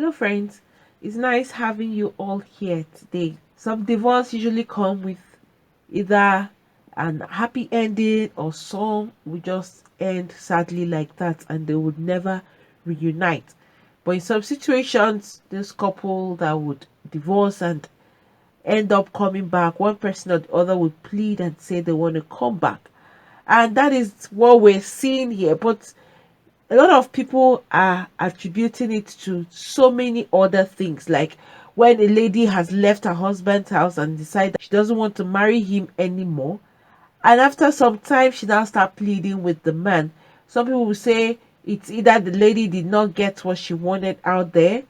Hello, friends. It's nice having you all here today. Some divorce usually come with either an happy ending or some will just end sadly like that and they would never reunite. But in some situations, this couple that would divorce and end up coming back, one person or the other would plead and say they want to come back. And that is what we're seeing here. But a lot of people are attributing it to so many other things, like when a lady has left her husband's house and decided she doesn't want to marry him anymore, and after some time she now start pleading with the man. Some people will say it's either the lady did not get what she wanted out there.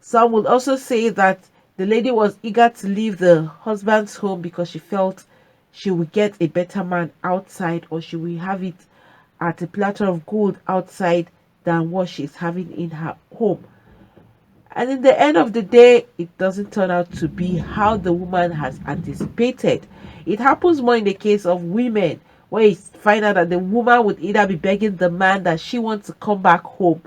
Some will also say that the lady was eager to leave the husband's home because she felt she would get a better man outside, or she will have it at a platter of gold outside than what she's having in her home. And in the end of the day, it doesn't turn out to be how the woman has anticipated. It happens more in the case of women, where you find out that the woman would either be begging the man that she wants to come back home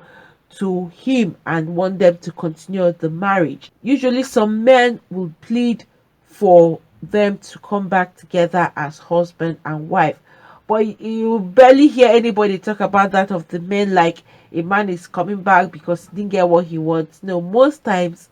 to him and want them to continue the marriage. Usually, some men will plead for them to come back together as husband and wife. But you barely hear anybody talk about that of the men, like a man is coming back because he didn't get what he wants. No, most times,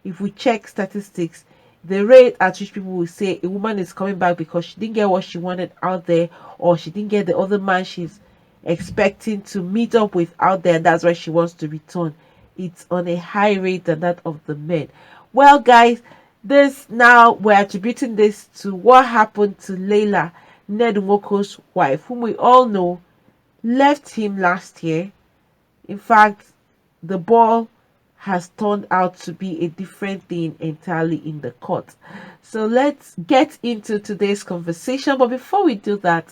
if we check statistics, the rate at which people will say a woman is coming back because she didn't get what she wanted out there, or she didn't get the other man she's expecting to meet up with out there, and that's why she wants to return, it's on a high rate than that of the men. Well, guys, this now we're attributing this to what happened to Laila, Nwoko'S wife, whom we all know left him last year. In fact, the ball has turned out to be a different thing entirely in the court. So let's get into today's conversation. But before we do that,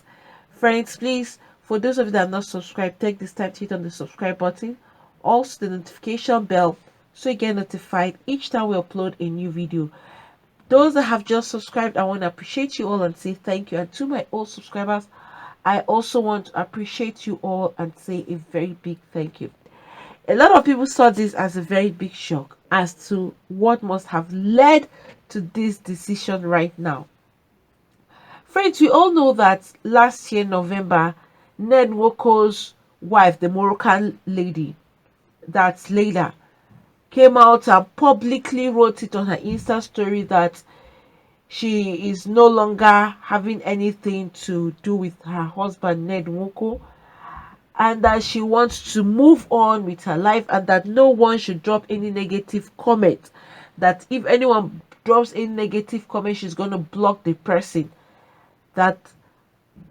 friends, please, for those of you that are not subscribed, take this time to hit on the subscribe button, also the notification bell, so you get notified each time we upload a new video. Those that have just subscribed, I want to appreciate you all and say thank you. And to my old subscribers, I also want to appreciate you all and say a very big thank you. A lot of people saw this as a very big shock as to what must have led to this decision right now. Friends, we all know that last year, November, Nwoko'S wife, the Moroccan lady, that's Laila, came out and publicly wrote it on her Insta story that she is no longer having anything to do with her husband Nwoko, and that she wants to move on with her life, and that no one should drop any negative comment. That if anyone drops any negative comment, she's going to block the person. That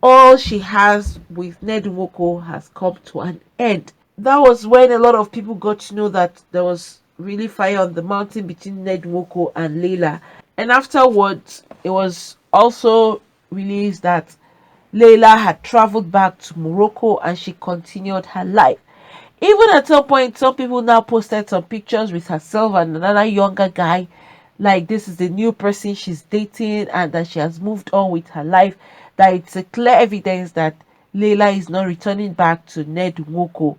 all she has with Nwoko has come to an end. That was when a lot of people got to know that there was really fire on the mountain between Nwoko and Laila. And afterwards, it was also released that Laila had traveled back to Morocco and she continued her life. Even at some point, some people now posted some pictures with herself and another younger guy, like this is the new person she's dating and that she has moved on with her life. That it's a clear evidence that Laila is not returning back to Nwoko.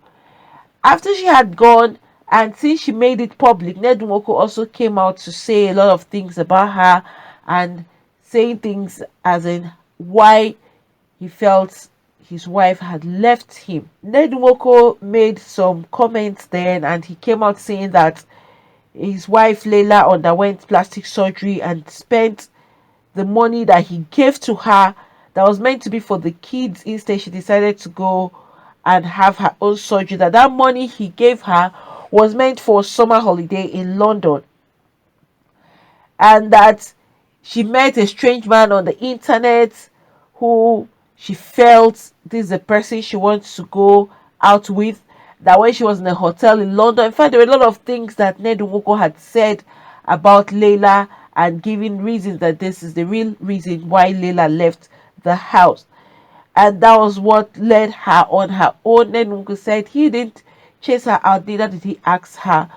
After she had gone, and since she made it public, Nwoko's also came out to say a lot of things about her and saying things as in why he felt his wife had left him. Nwoko's made some comments then, and he came out saying that his wife Laila underwent plastic surgery and spent the money that he gave to her that was meant to be for the kids. Instead, she decided to go and have her own surgery. That money he gave her was meant for a summer holiday in London, and that she met a strange man on the internet who she felt this is the person she wants to go out with. That when she was in a hotel in London, in fact, there were a lot of things that Nwoko had said about Laila and giving reasons that this is the real reason why Laila left the house. And that was what led her on her own. Nwoko said he didn't chase her out, neither did he ask her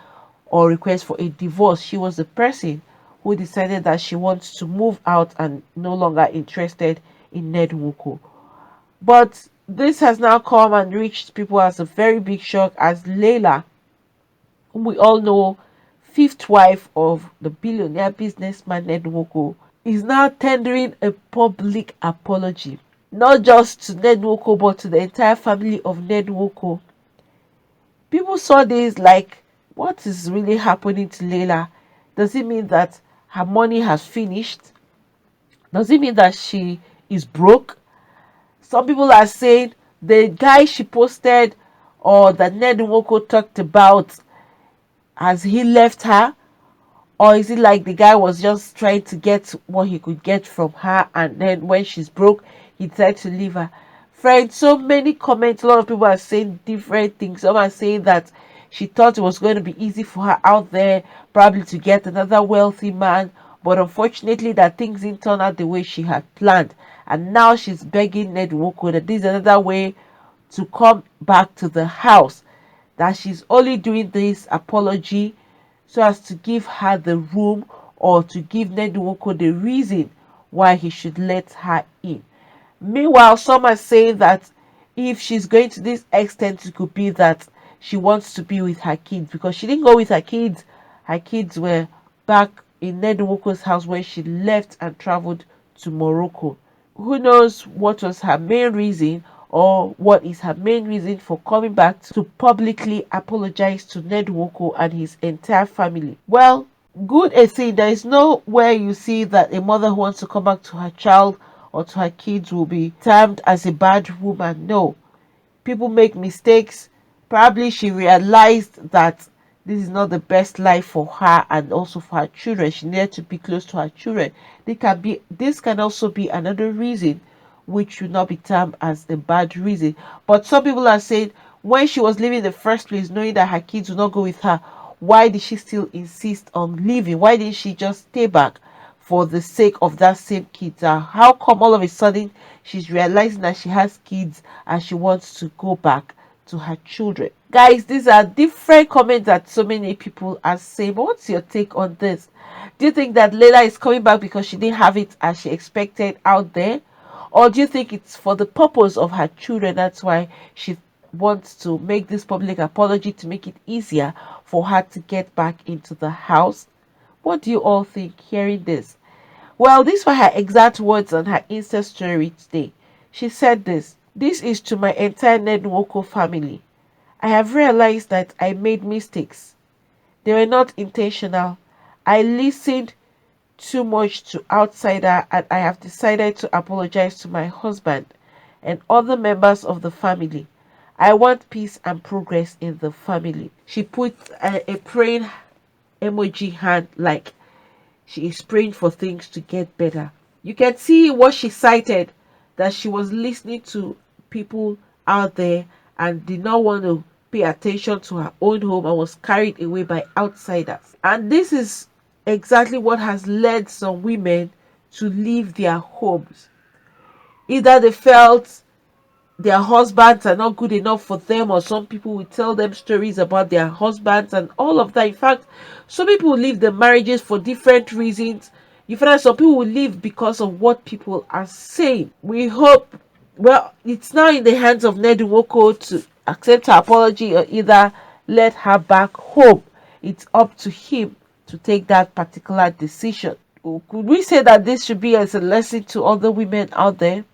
or request for a divorce. She was the person who decided that she wants to move out and no longer interested in Nwoko. But this has now come and reached people as a very big shock, as Laila, whom we all know fifth wife of the billionaire businessman Nwoko, is now tendering a public apology, not just to Nwoko but to the entire family of Nwoko. People saw this like, what is really happening to Laila? Does it mean that her money has finished? Does it mean that she is broke? Some people are saying the guy she posted or that Nwoko talked about, has he left her? Or is it like the guy was just trying to get what he could get from her, and then when she's broke, he decided to leave her? Friends, so many comments. A lot of people are saying different things. Some are saying that she thought it was going to be easy for her out there, probably to get another wealthy man. But unfortunately, that things didn't turn out the way she had planned. And now she's begging Ned Nwoko that this is another way to come back to the house. That she's only doing this apology so as to give her the room, or to give Ned Nwoko the reason why he should let her in. Meanwhile, some are saying that if she's going to this extent, it could be that she wants to be with her kids, because she didn't go with her kids. Her kids were back in Ned Nwoko's house when she left and traveled to Morocco. Who knows what was her main reason, or what is her main reason for coming back to publicly apologize to Ned Nwoko and his entire family. Well, good a thing. There is nowhere you see that a mother who wants to come back to her child or to her kids will be termed as a bad woman. No, people make mistakes. Probably she realized that this is not the best life for her and also for her children. She needed to be close to her children. This can also be another reason which should not be termed as a bad reason. But some people are saying, when she was leaving in the first place, knowing that her kids would not go with her, why did she still insist on leaving? Why didn't she just stay back for the sake of that same kids? How come all of a sudden she's realizing that she has kids and she wants to go back to her children? Guys, these are different comments that so many people are saying, but what's your take on this? Do you think that Laila is coming back because she didn't have it as she expected out there? Or do you think it's for the purpose of her children? That's why she wants to make this public apology to make it easier for her to get back into the house. What do you all think hearing this? Well, these were her exact words on her Insta story today. She said this is to my entire Nwoko's family. I have realized that I made mistakes. They were not intentional. I listened too much to outsider, and I have decided to apologize to my husband and other members of the family. I want peace and progress in the family. She put a praying emoji hand, like she is praying for things to get better. You can see what she cited, that she was listening to people out there and did not want to pay attention to her own home and was carried away by outsiders. And this is exactly what has led some women to leave their homes. Either they felt their husbands are not good enough for them, or some people will tell them stories about their husbands and all of that. In fact, some people leave their marriages for different reasons. You find that some people will leave because of what people are saying. We hope, well, it's now in the hands of Ned Nwoko to accept her apology or either let her back home. It's up to him to take that particular decision. Could we say that this should be as a lesson to other women out there,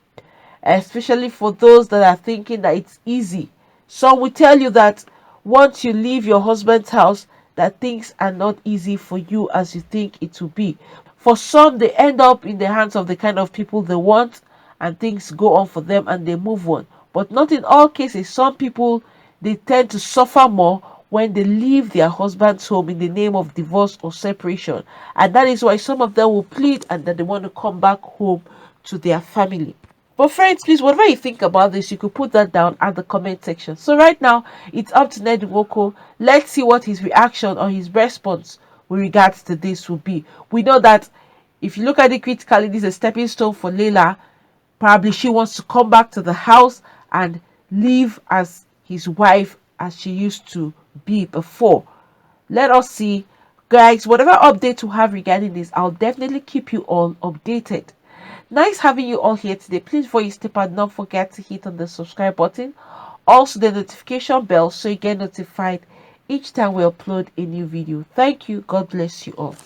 especially for those that are thinking that it's easy? Some will tell you that once you leave your husband's house, that things are not easy for you as you think it will be. For some, they end up in the hands of the kind of people they want, and things go on for them and they move on. But not in all cases. Some people, they tend to suffer more when they leave their husband's home in the name of divorce or separation. And that is why some of them will plead and that they want to come back home to their family. But friends, please, whatever you think about this, you could put that down at the comment section. So right now, it's up to Ned Nwoko. Let's see what his reaction or his response with regards to this will be. We know that if you look at it critically, this is a stepping stone for Laila. Probably she wants to come back to the house and live as his wife as she used to be before. Let us see. Guys, whatever update you have regarding this, I'll definitely keep you all updated. Nice having you all here today. Please, before you step out, don't forget to hit on the subscribe button, also the notification bell, so you get notified each time we upload a new video. Thank you. God bless you all.